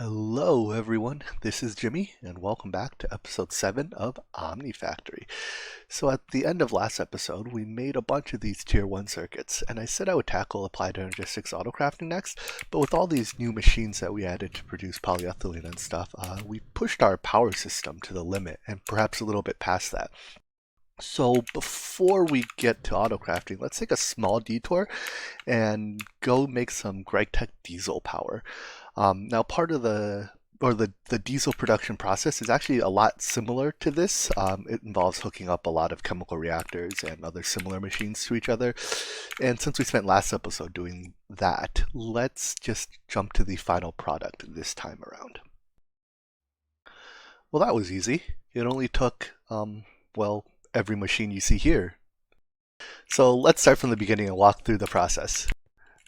Hello everyone, this is Jimmy and welcome back to episode 7 of Omnifactory. So at the end of last episode we made a bunch of these tier 1 circuits and I said I would tackle applied Energistics Autocrafting next, but with all these new machines that we added to produce polyethylene and stuff, we pushed our power system to the limit and perhaps a little bit past that. So before we get to autocrafting, let's take a small detour and go make some GregTech diesel power. Now part of the diesel production process is actually a lot similar to this. It involves hooking up a lot of chemical reactors and other similar machines to each other. And since we spent last episode doing that, let's just jump to the final product this time around. Well, that was easy. It only took, every machine you see here. So let's start from the beginning and walk through the process.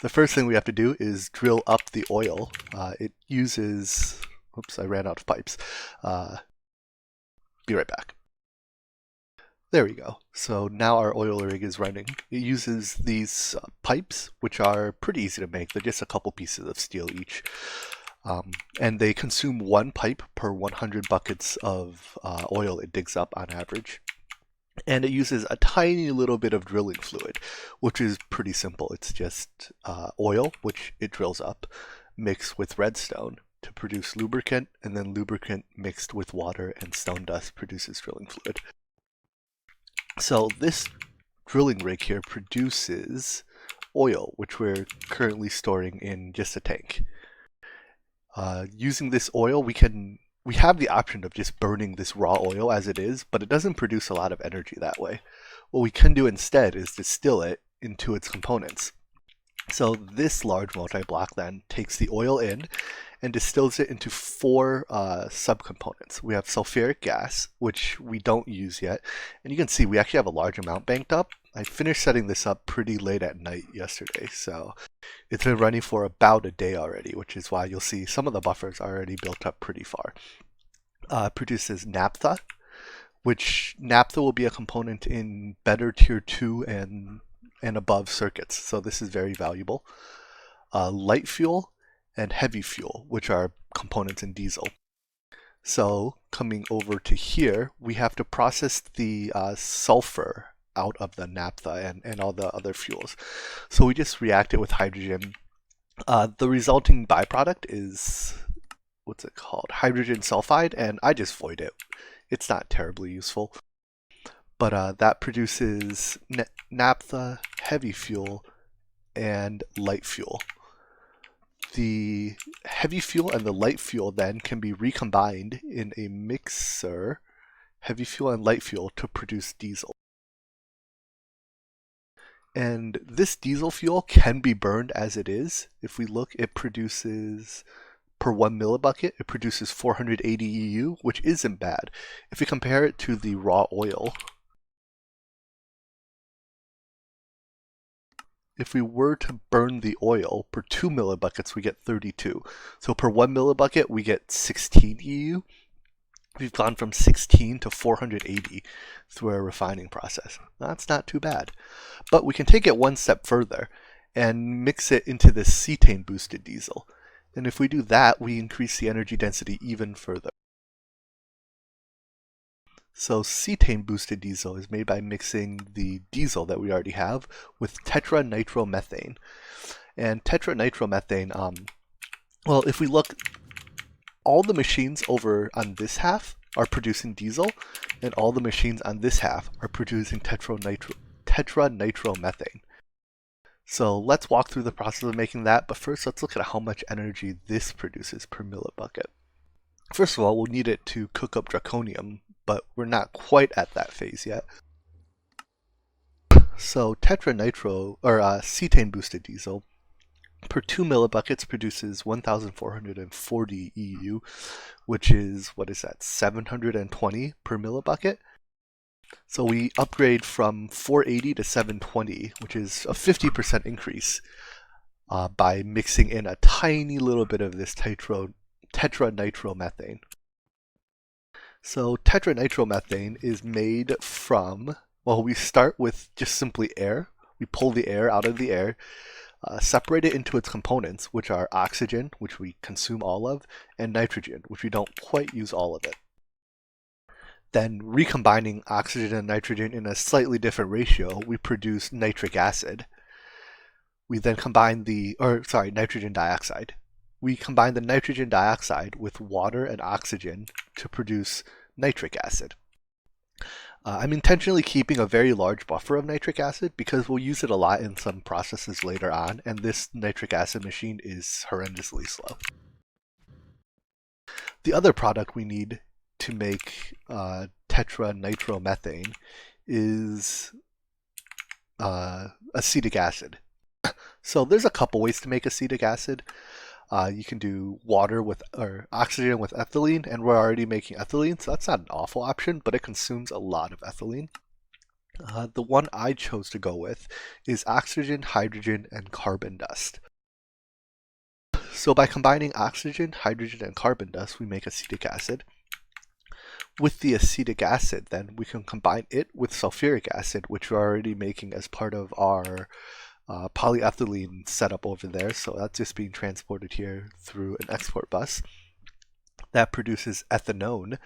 The first thing we have to do is drill up the oil. It uses, oops, I ran out of pipes. Be right back. There we go. So now our oil rig is running. It uses these pipes, which are pretty easy to make. They're just a couple pieces of steel each. And they consume one pipe per 100 buckets of oil it digs up on average. And it uses a tiny little bit of drilling fluid, which is pretty simple. It's just oil, which it drills up, mixed with redstone to produce lubricant, and then lubricant mixed with water and stone dust produces drilling fluid. So this drilling rig here produces oil, which we're currently storing in just a tank. Using this oil, we have the option of just burning this raw oil as it is, but it doesn't produce a lot of energy that way. What we can do instead is distill it into its components. So this large multi-block then takes the oil in and distills it into four subcomponents. We have sulfuric gas, which we don't use yet. And you can see we actually have a large amount banked up. I finished setting this up pretty late at night yesterday, so it's been running for about a day already, which is why you'll see some of the buffers are already built up pretty far. It produces naphtha, which naphtha will be a component in better tier 2 and above circuits, so this is very valuable. Light fuel and heavy fuel, which are components in diesel. So coming over to here, we have to process the sulfur out of the naphtha and all the other fuels. So we just react it with hydrogen. The resulting byproduct is, what's it called? Hydrogen sulfide, and I just void it. It's not terribly useful. But that produces naphtha, heavy fuel, and light fuel. The heavy fuel and the light fuel then can be recombined in a mixer, heavy fuel and light fuel, to produce diesel. And this diesel fuel can be burned as it is. If we look, it produces, per 1 millibucket, it produces 480 EU, which isn't bad. If we compare it to the raw oil, if we were to burn the oil, per 2 millibuckets we get 32. So per 1 millibucket we get 16 EU. We've gone from 16 to 480 through our refining process. That's not too bad. But we can take it one step further and mix it into this C10 Boosted Diesel. And if we do that, we increase the energy density even further. So C10 Boosted Diesel is made by mixing the diesel that we already have with Tetra Nitromethane. And Tetra Nitromethane, well, if we look, all the machines over on this half are producing diesel, and all the machines on this half are producing Tetra Nitromethane. So let's walk through the process of making that, but first let's look at how much energy this produces per millibucket. First of all, we'll need it to cook up draconium, but we're not quite at that phase yet. So C10 Boosted Diesel per 2 millibuckets produces 1,440 EU, which is, what is that, 720 per millibucket. So we upgrade from 480 to 720, which is a 50% increase by mixing in a tiny little bit of this Tetra Nitromethane. So Tetra Nitromethane is made from, well, we start with just simply air. We pull the air out of the air. separate it into its components, which are oxygen, which we consume all of, and nitrogen, which we don't quite use all of it. Then recombining oxygen and nitrogen in a slightly different ratio, we produce nitric acid. We then combine nitrogen dioxide. We combine the nitrogen dioxide with water and oxygen to produce nitric acid. I'm intentionally keeping a very large buffer of nitric acid because we'll use it a lot in some processes later on, and this nitric acid machine is horrendously slow. The other product we need to make Tetra Nitromethane is acetic acid. So there's a couple ways to make acetic acid. You can do water or oxygen with ethylene, and we're already making ethylene, so that's not an awful option, but it consumes a lot of ethylene. The one I chose to go with is oxygen, hydrogen, and carbon dust. So by combining oxygen, hydrogen, and carbon dust, we make acetic acid. With the acetic acid, then, we can combine it with sulfuric acid, which we're already making as part of our polyethylene setup over there, so that's just being transported here through an export bus. That produces ethanone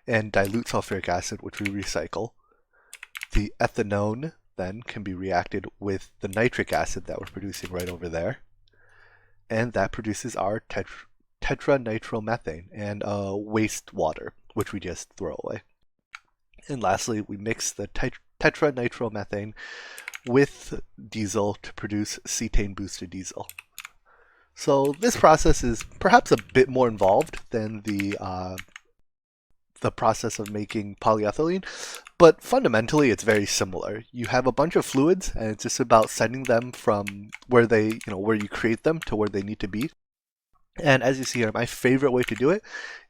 and dilute sulfuric acid, which we recycle. The ethanone then can be reacted with the nitric acid that we're producing right over there, and that produces our Tetra Nitromethane and wastewater, which we just throw away. And lastly, we mix the Tetra Nitromethane with diesel to produce C10 Boosted Diesel. So this process is perhaps a bit more involved than the process of making polyethylene, but fundamentally it's very similar. You have a bunch of fluids, and it's just about sending them from where you create them to where they need to be. And as you see here, my favorite way to do it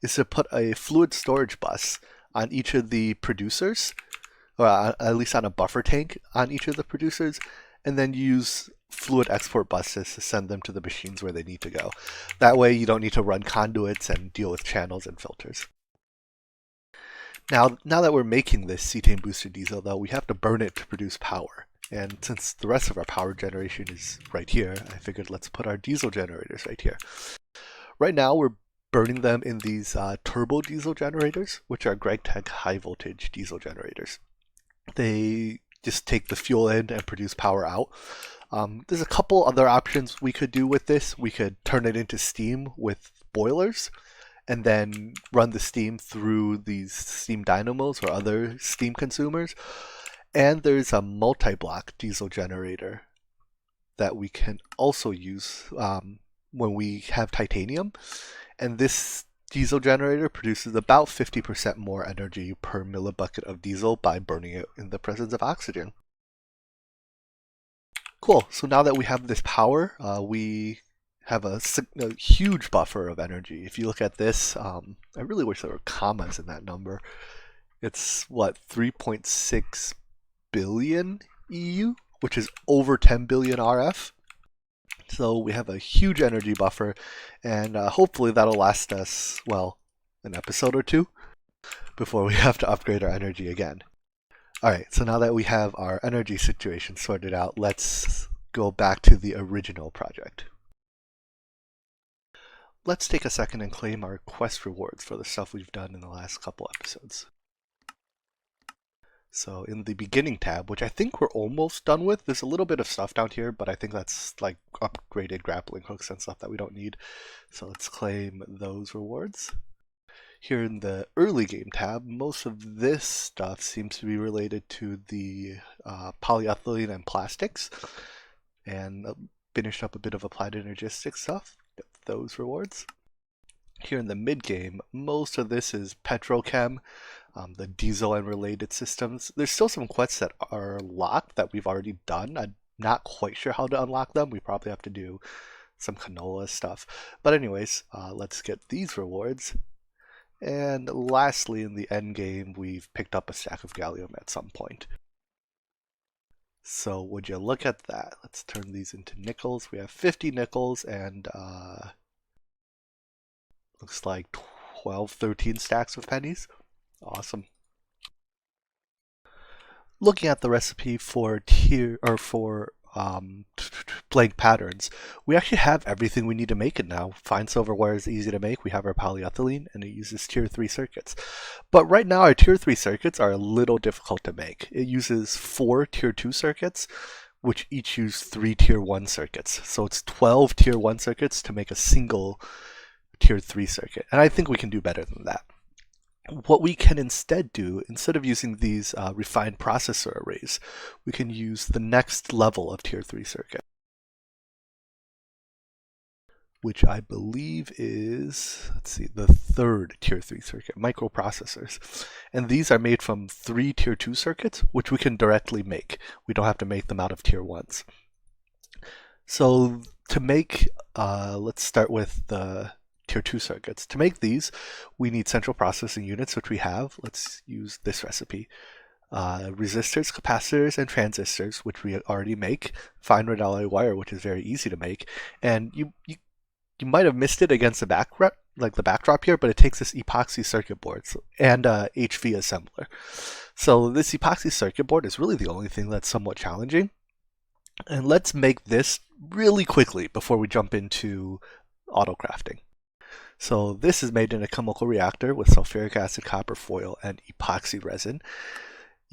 is to put a fluid storage bus on each of the producers, or at least on a buffer tank on each of the producers, and then use fluid export buses to send them to the machines where they need to go. That way you don't need to run conduits and deal with channels and filters. Now that we're making this cetane boosted diesel, though, we have to burn it to produce power. And since the rest of our power generation is right here, I figured let's put our diesel generators right here. Right now we're burning them in these turbo diesel generators, which are GregTech high voltage diesel generators. They just take the fuel in and produce power out. There's a couple other options we could do with this. We could turn it into steam with boilers and then run the steam through these steam dynamos or other steam consumers. And there's a multi-block diesel generator that we can also use when we have titanium. And this diesel generator produces about 50% more energy per millibucket of diesel by burning it in the presence of oxygen. Cool, so now that we have this power, we have a huge buffer of energy. If you look at this, I really wish there were commas in that number. It's, 3.6 billion EU, which is over 10 billion RF. So we have a huge energy buffer, and hopefully that'll last us, an episode or two before we have to upgrade our energy again. Alright, so now that we have our energy situation sorted out, let's go back to the original project. Let's take a second and claim our quest rewards for the stuff we've done in the last couple episodes. So in the beginning tab, which I think we're almost done with, there's a little bit of stuff down here, but I think that's like upgraded grappling hooks and stuff that we don't need. So let's claim those rewards. Here in the early game tab, most of this stuff seems to be related to the polyethylene and plastics, and finished up a bit of applied energistics stuff. Get those rewards. Here in the mid game, most of this is Petrochem, the diesel and related systems. There's still some quests that are locked that we've already done. I'm not quite sure how to unlock them. We probably have to do some canola stuff. But anyways, let's get these rewards. And lastly, in the end game, we've picked up a stack of gallium at some point. So would you look at that? Let's turn these into nickels. We have 50 nickels and looks like 12, 13 stacks of pennies. Awesome. Looking at the recipe for blank patterns, we actually have everything we need to make it now. Fine silverware is easy to make. We have our polyethylene, and it uses tier 3 circuits. But right now our tier 3 circuits are a little difficult to make. It uses 4 tier 2 circuits, which each use 3 tier 1 circuits. So it's 12 tier 1 circuits to make a single tier 3 circuit. And I think we can do better than that. What we can instead do, instead of using these refined processor arrays, we can use the next level of tier 3 circuit, which I believe is, let's see, the third tier 3 circuit, microprocessors. And these are made from 3 tier 2 circuits, which we can directly make. We don't have to make them out of tier 1s. So to make, let's start with the tier 2 circuits. To make these, we need central processing units, which we have. Let's use this recipe. Resistors, capacitors, and transistors, which we already make. Fine red alloy wire, which is very easy to make. And you might have missed it against the backdrop here, but it takes this epoxy circuit board and HV assembler. So this epoxy circuit board is really the only thing that's somewhat challenging. And let's make this really quickly before we jump into autocrafting. So this is made in a chemical reactor with sulfuric acid, copper foil, and epoxy resin.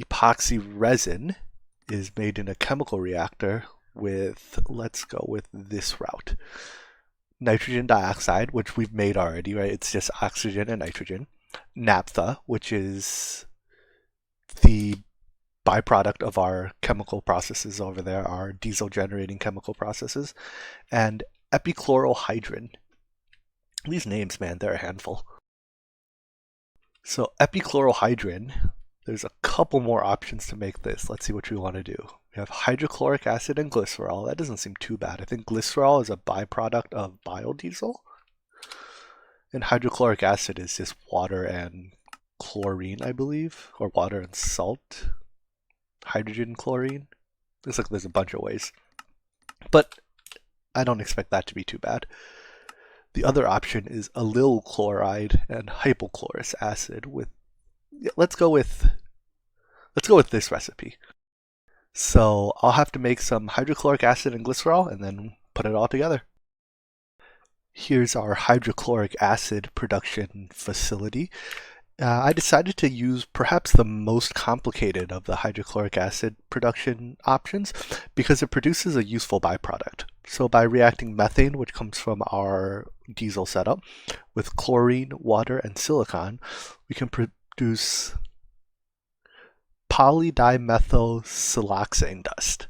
Epoxy resin is made in a chemical reactor with, let's go with this route. Nitrogen dioxide, which we've made already, right? It's just oxygen and nitrogen. Naphtha, which is the byproduct of our chemical processes over there, our diesel generating chemical processes. And epichlorohydrin. These names, man, they're a handful. So epichlorohydrin, there's a couple more options to make this. Let's see what we want to do. We have hydrochloric acid and glycerol. That doesn't seem too bad. I think glycerol is a byproduct of biodiesel. And hydrochloric acid is just water and chlorine, I believe, or water and salt. Hydrogen chlorine. Looks like there's a bunch of ways. But I don't expect that to be too bad. The other option is allyl chloride and hypochlorous acid. Let's go with this recipe. So I'll have to make some hydrochloric acid and glycerol and then put it all together. Here's our hydrochloric acid production facility. I decided to use perhaps the most complicated of the hydrochloric acid production options because it produces a useful byproduct. So by reacting methane, which comes from our diesel setup, with chlorine, water, and silicon, we can produce polydimethylsiloxane dust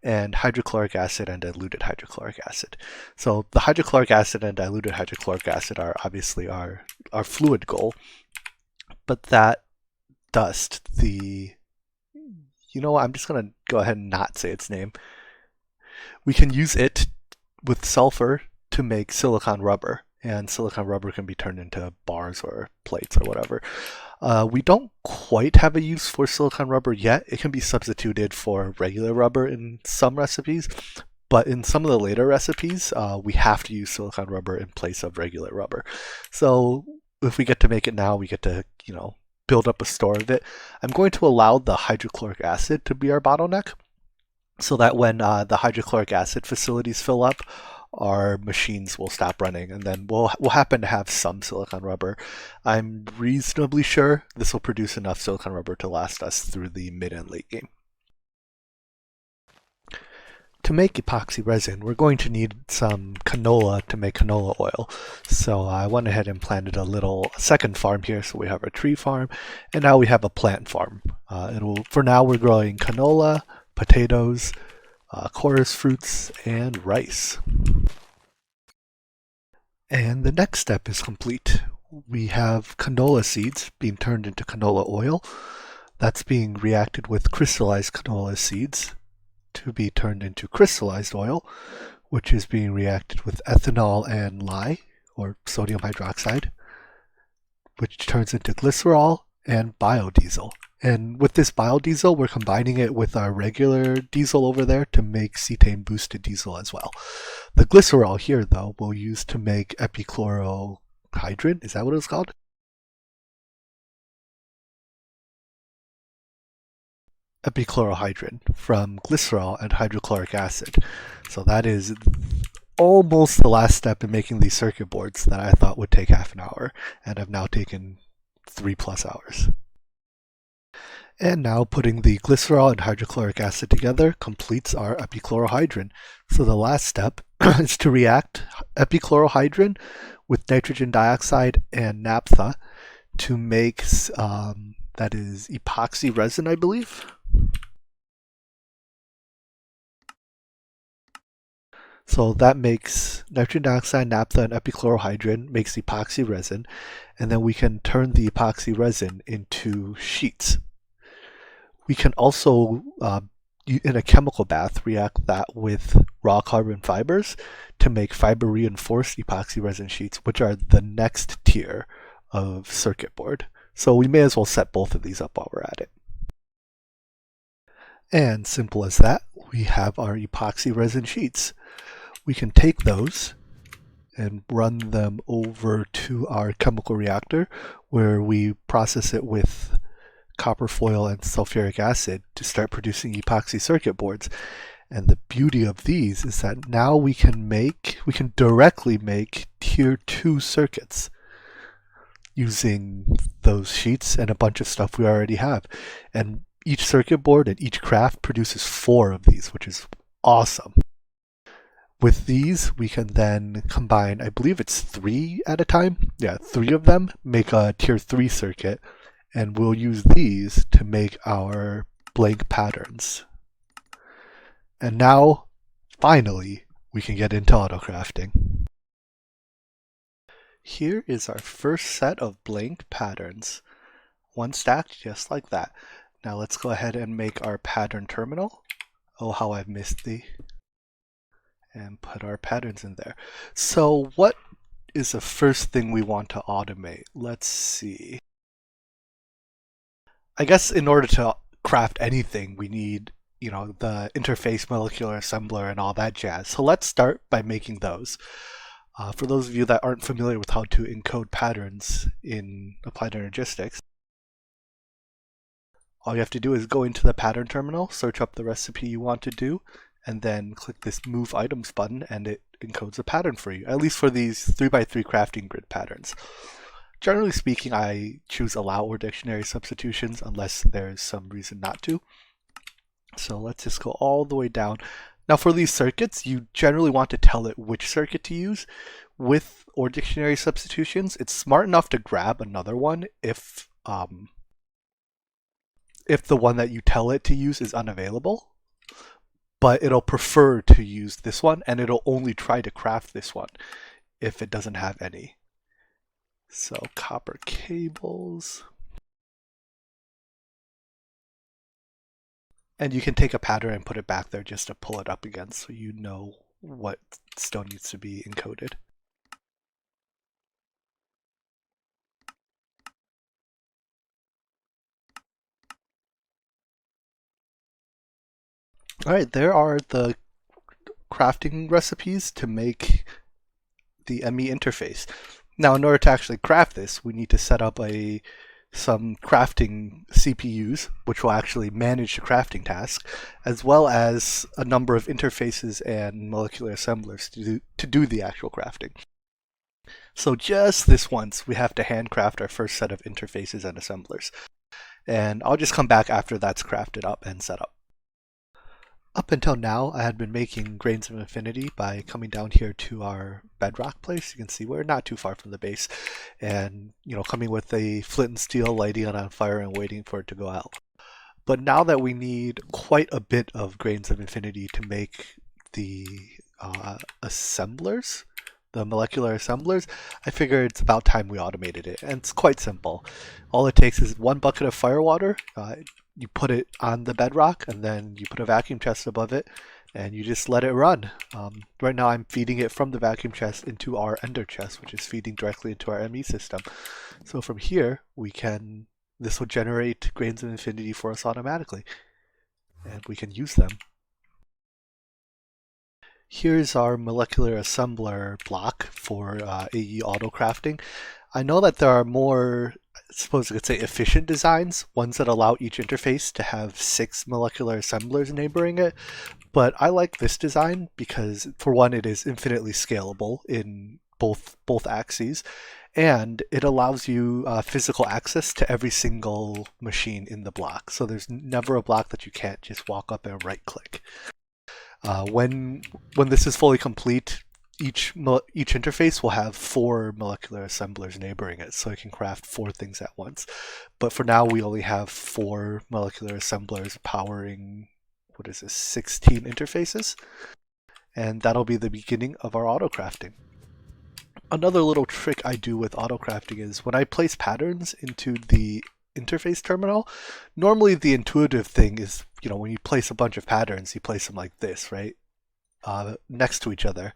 and hydrochloric acid and diluted hydrochloric acid. So the hydrochloric acid and diluted hydrochloric acid are obviously our fluid goal. But that dust, I'm just going to go ahead and not say its name. We can use it with sulfur to make silicon rubber, and silicon rubber can be turned into bars or plates or whatever. We don't quite have a use for silicon rubber yet. It can be substituted for regular rubber in some recipes, but in some of the later recipes, we have to use silicon rubber in place of regular rubber. So if we get to make it now, we get to, build up a store of it. I'm going to allow the hydrochloric acid to be our bottleneck so that when the hydrochloric acid facilities fill up, our machines will stop running, and then we'll happen to have some silicon rubber. I'm reasonably sure this will produce enough silicon rubber to last us through the mid and late game. To make epoxy resin, we're going to need some canola to make canola oil. So I went ahead and planted a second farm here. So we have our tree farm, and now we have a plant farm. For now, we're growing canola, potatoes, chorus fruits, and rice. And the next step is complete. We have canola seeds being turned into canola oil. That's being reacted with crystallized canola seeds to be turned into crystallized oil, which is being reacted with ethanol and lye, or sodium hydroxide, which turns into glycerol and biodiesel. And with this biodiesel, we're combining it with our regular diesel over there to make C10 Boosted Diesel as well. The glycerol here, though, we'll use to make Epichlorohydrin. Is that what it's called? Epichlorohydrin from glycerol and hydrochloric acid. So that is almost the last step in making these circuit boards that I thought would take half an hour and have now taken 3+ hours. And now putting the glycerol and hydrochloric acid together completes our epichlorohydrin. So the last step is to react epichlorohydrin with nitrogen dioxide and naphtha to make, that is epoxy resin, I believe. So that makes nitrogen dioxide, naphtha, and epichlorohydrin makes epoxy resin, and then we can turn the epoxy resin into sheets. We can also, in a chemical bath, react that with raw carbon fibers to make fiber reinforced epoxy resin sheets, which are the next tier of circuit board. So we may as well set both of these up while we're at it. And simple as that, we have our epoxy resin sheets. We can take those and run them over to our chemical reactor where we process it with copper foil and sulfuric acid to start producing epoxy circuit boards. And the beauty of these is that now we can directly make tier 2 circuits using those sheets and a bunch of stuff we already have. And each circuit board and each craft produces 4 of these, which is awesome. With these, we can then combine, I believe it's 3 at a time. Yeah, 3 of them make a tier 3 circuit, and we'll use these to make our blank patterns. And now, finally, we can get into autocrafting. Here is our first set of blank patterns. One stacked just like that. Now let's go ahead and make our pattern terminal. Oh, how I've missed thee. And put our patterns in there. So what is the first thing we want to automate? Let's see. I guess in order to craft anything, we need, the interface molecular assembler and all that jazz. So let's start by making those. For those of you that aren't familiar with how to encode patterns in Applied Energistics, all you have to do is go into the pattern terminal, search up the recipe you want to do, and then click this Move Items button, and it encodes a pattern for you, at least for these 3x3 crafting grid patterns. Generally speaking, I choose allow or dictionary substitutions unless there's some reason not to. So let's just go all the way down. Now for these circuits, you generally want to tell it which circuit to use. With or dictionary substitutions, it's smart enough to grab another one if the one that you tell it to use is unavailable. But it'll prefer to use this one, and it'll only try to craft this one if it doesn't have any. So copper cables. And you can take a pattern and put it back there just to pull it up again so you know what still needs to be encoded. Alright, there are the crafting recipes to make the ME interface. Now in order to actually craft this, we need to set up some crafting CPUs, which will actually manage the crafting task, as well as a number of interfaces and molecular assemblers to do the actual crafting. So just this once, we have to handcraft our first set of interfaces and assemblers. And I'll just come back after that's crafted up and set up. Up until now, I had been making grains of infinity by coming down here to our bedrock place. You can see we're not too far from the base, and coming with a flint and steel, lighting it on fire and waiting for it to go out. But now that we need quite a bit of grains of infinity to make the assemblers, the molecular assemblers, I figured it's about time we automated it. And it's quite simple. All it takes is 1 bucket of fire water. You put it on the bedrock, and then you put a vacuum chest above it, and you just let it run. Right now I'm feeding it from the vacuum chest into our ender chest, which is feeding directly into our ME system. So from here, this will generate grains of infinity for us automatically, and we can use them. Here's our molecular assembler block for AE Autocrafting. I know that there are more suppose I could say efficient designs, ones that allow each interface to have 6 molecular assemblers neighboring it. But I like this design because, for one, it is infinitely scalable in both axes, and it allows you physical access to every single machine in the block. So there's never a block that you can't just walk up and right click. When this is fully complete, each interface will have 4 molecular assemblers neighboring it, so it can craft 4 things at once. But for now, we only have 4 molecular assemblers powering, what is this, 16 interfaces? And that'll be the beginning of our autocrafting. Another little trick I do with autocrafting is when I place patterns into the interface terminal, normally the intuitive thing is, when you place a bunch of patterns, you place them like this, right? Next to each other.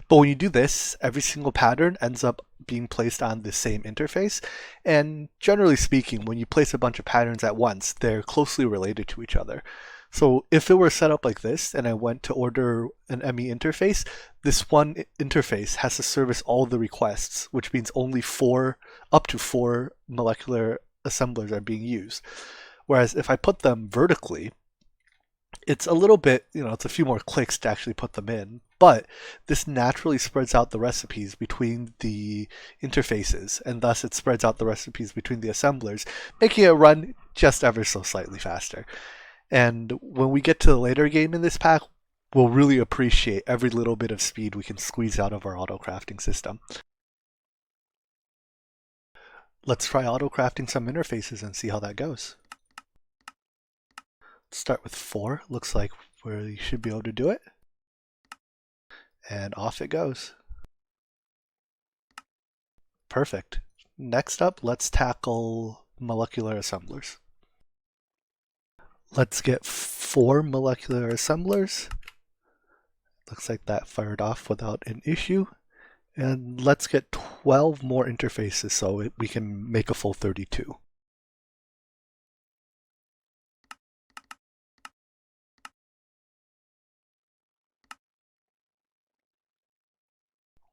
But when you do this, every single pattern ends up being placed on the same interface. And generally speaking, when you place a bunch of patterns at once, they're closely related to each other. So if it were set up like this and I went to order an ME interface, this one interface has to service all the requests, which means only up to 4 molecular assemblers are being used. Whereas if I put them vertically, it's a little bit, it's a few more clicks to actually put them in, but this naturally spreads out the recipes between the interfaces, and thus it spreads out the recipes between the assemblers, making it run just ever so slightly faster. And when we get to the later game in this pack, we'll really appreciate every little bit of speed we can squeeze out of our auto-crafting system. Let's try auto-crafting some interfaces and see how that goes. Start with 4. Looks like we should be able to do it. And off it goes. Perfect. Next up, let's tackle molecular assemblers. Let's get 4 molecular assemblers. Looks like that fired off without an issue. And let's get 12 more interfaces so we can make a full 32.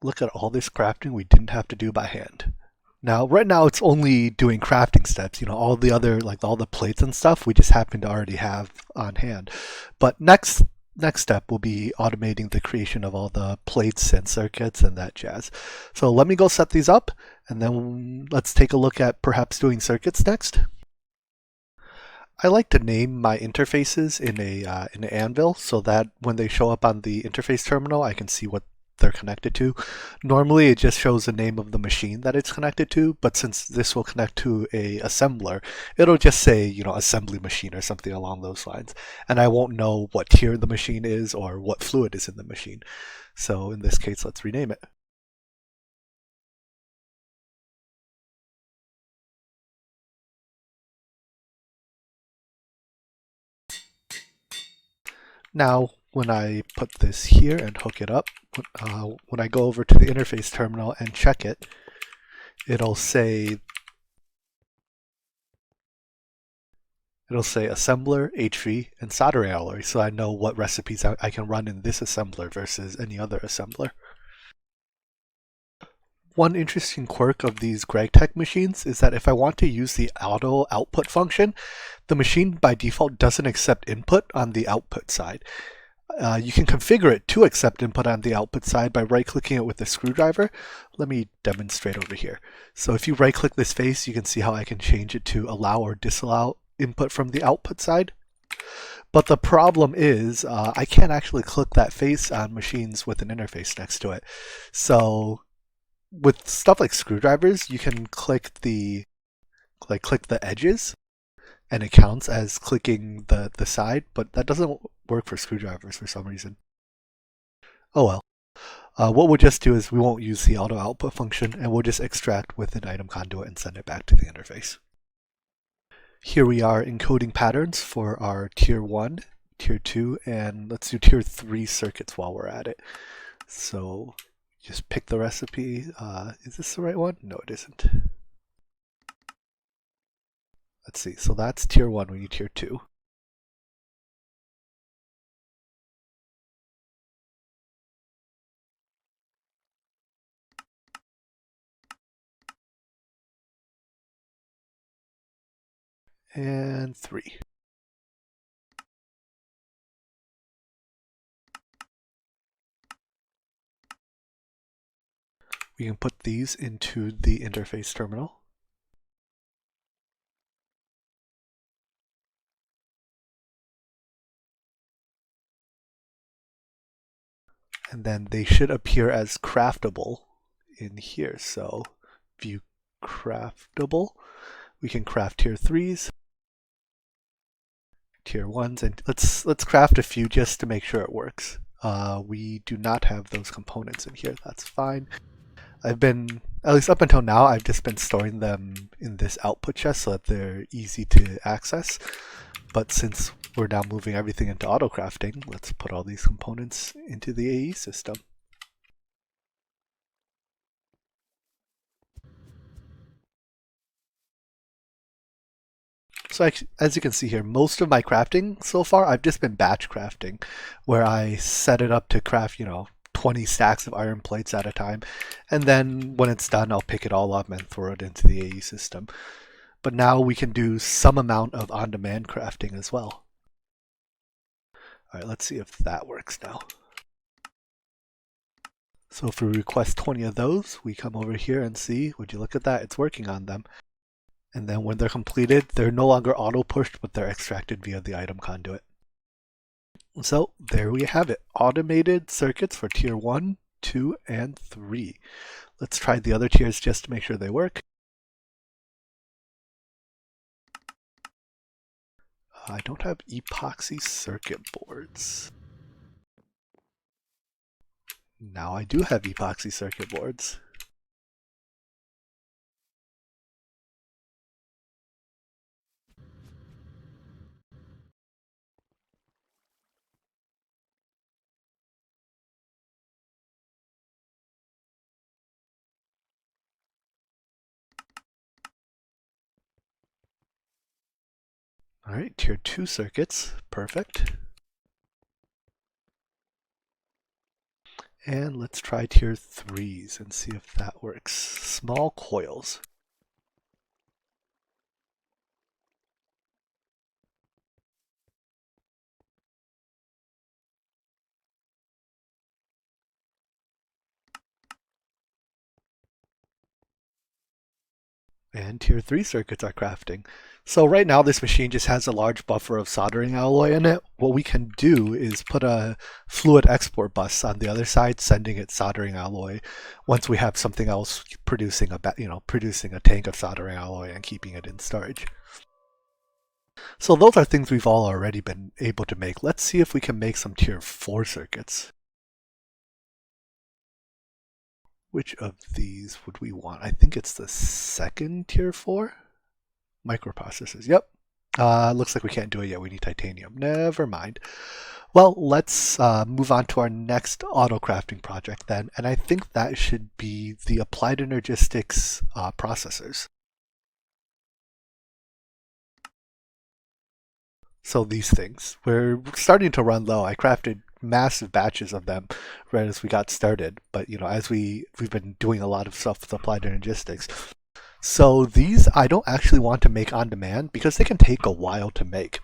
Look at all this crafting we didn't have to do by hand. Now, right now it's only doing crafting steps, all the other, like all the plates and stuff, we just happen to already have on hand. But next step will be automating the creation of all the plates and circuits and that jazz. So let me go set these up, and then let's take a look at perhaps doing circuits next. I like to name my interfaces in an anvil so that when they show up on the interface terminal, I can see what they're connected to. Normally it just shows the name of the machine that it's connected to, but since this will connect to a assembler, it'll just say, assembly machine or something along those lines. And I won't know what tier the machine is or what fluid is in the machine. So in this case, let's rename it. Now, when I put this here and hook it up, when I go over to the interface terminal and check it, it'll say assembler, HV, and soldering alloy, so I know what recipes I can run in this assembler versus any other assembler. One interesting quirk of these GregTech machines is that if I want to use the auto output function, the machine by default doesn't accept input on the output side. You can configure it to accept input on the output side by right-clicking it with a screwdriver. Let me demonstrate over here. So if you right-click this face, you can see how I can change it to allow or disallow input from the output side. But the problem is I can't actually click that face on machines with an interface next to it. So with stuff like screwdrivers, you can click the edges, and it counts as clicking the side, but that doesn't work for screwdrivers for some reason. Oh well. What we'll just do is we won't use the auto output function, and we'll just extract with an item conduit and send it back to the interface. Here we are encoding patterns for our tier 1, tier 2, and let's do tier 3 circuits while we're at it. So just pick the recipe. Is this the right one? No, it isn't. Let's see. So that's tier 1. We need tier 2. and 3. We can put these into the interface terminal. And then they should appear as craftable in here. So view craftable. We can craft tier 3s, tier 1s, and let's craft a few just to make sure it works. We do not have those components in here. That's fine. I've been, at least up until now, I've just been storing them in this output chest so that they're easy to access. But since we're now moving everything into Autocrafting, let's put all these components into the AE system. So as you can see here, most of my crafting so far, I've just been batch crafting, where I set it up to craft, 20 stacks of iron plates at a time. And then when it's done, I'll pick it all up and throw it into the AE system. But now we can do some amount of on-demand crafting as well. All right, let's see if that works now. So if we request 20 of those, we come over here and see, would you look at that? It's working on them. And then when they're completed, they're no longer auto-pushed, but they're extracted via the item conduit. So there we have it, automated circuits for tier 1, 2, and 3. Let's try the other tiers just to make sure they work. I don't have epoxy circuit boards. Now I do have epoxy circuit boards. All right, tier 2 circuits, perfect. And let's try tier 3s and see if that works. Small coils. And tier 3 circuits are crafting. So right now this machine just has a large buffer of soldering alloy in it. What we can do is put a fluid export bus on the other side, sending it soldering alloy once we have something else producing a tank of soldering alloy and keeping it in storage. So those are things we've all already been able to make. Let's see if we can make some tier 4 circuits. Which of these would we want? I think it's the second tier 4. Microprocessors, yep. Looks like we can't do it yet. We need titanium. Never mind. Well, let's move on to our next auto-crafting project then. And I think that should be the Applied Energistics processors. So these things, we're starting to run low. I crafted massive batches of them right as we got started. But as we've been doing a lot of stuff with Applied Energistics. So these I don't actually want to make on demand because they can take a while to make.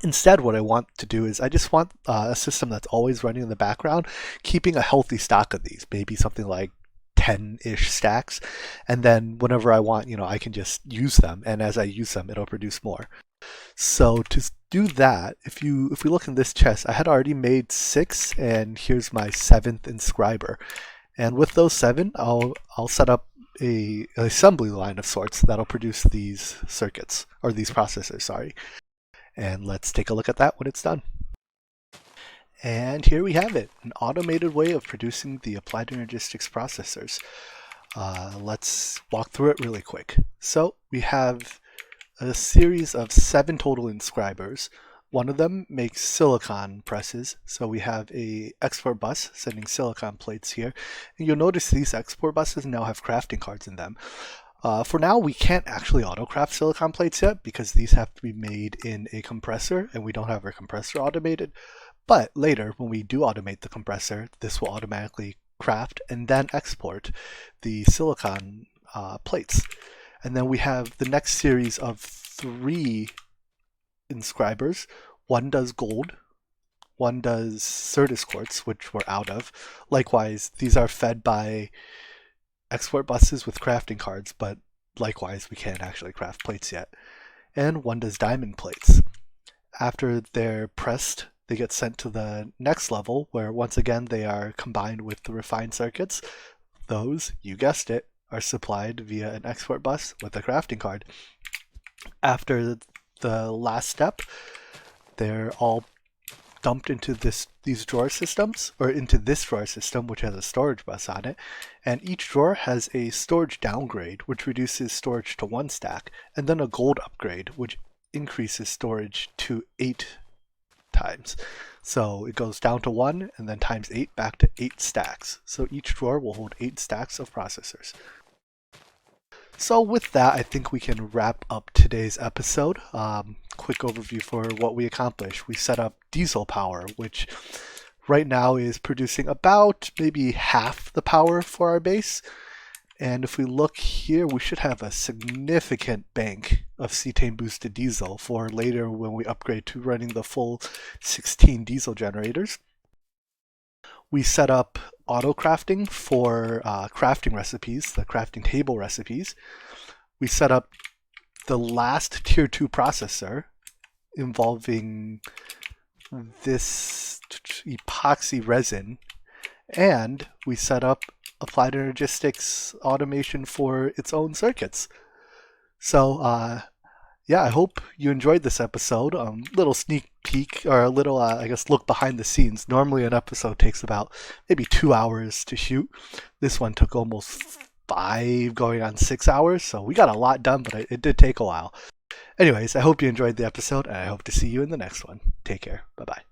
Instead, what I want to do is I just want a system that's always running in the background, keeping a healthy stock of these, maybe something like 10-ish stacks. And then whenever I want, I can just use them. And as I use them, it'll produce more. So to do that, if we look in this chest, I had already made 6, and here's my 7th inscriber. And with those 7, I'll set up an assembly line of sorts that'll produce these circuits, or these processors, sorry. And let's take a look at that when it's done. And here we have it, an automated way of producing the Applied Energistics processors. Let's walk through it really quick. So we have a series of 7 total inscribers. One of them makes silicon presses, so we have a export bus sending silicon plates here. And you'll notice these export buses now have crafting cards in them. For now, we can't actually auto-craft silicon plates yet because these have to be made in a compressor, and we don't have our compressor automated. But later, when we do automate the compressor, this will automatically craft and then export the silicon plates. And then we have the next series of 3 inscribers. One does gold, one does Certus quartz, which we're out of. Likewise, these are fed by export buses with crafting cards, but likewise, we can't actually craft plates yet. And one does diamond plates. After they're pressed, they get sent to the next level, where once again they are combined with the refined circuits. Those, you guessed it, are supplied via an export bus with a crafting card. After the last step, they're all dumped into these drawer systems, or into this drawer system, which has a storage bus on it, and each drawer has a storage downgrade, which reduces storage to 1 stack, and then a gold upgrade, which increases storage to 8 times. So it goes down to 1, and then times 8 back to 8 stacks. So each drawer will hold 8 stacks of processors. So with that, I think we can wrap up today's episode. Quick overview for what we accomplished. We set up diesel power, which right now is producing about maybe half the power for our base. And if we look here, we should have a significant bank of C10 Boosted Diesel for later when we upgrade to running the full 16 diesel generators. We set up Autocrafting for crafting recipes, the crafting table recipes. We set up the last tier 2 processor involving this Epoxy Resin, and we set up applied Energistics automation for its own circuits. So yeah, I hope you enjoyed this episode. Little sneak peek, or a little, I guess, look behind the scenes. Normally an episode takes about maybe 2 hours to shoot. This one took almost 5, going on 6 hours, so we got a lot done, but it did take a while. Anyways, I hope you enjoyed the episode, and I hope to see you in the next one. Take care. Bye-bye.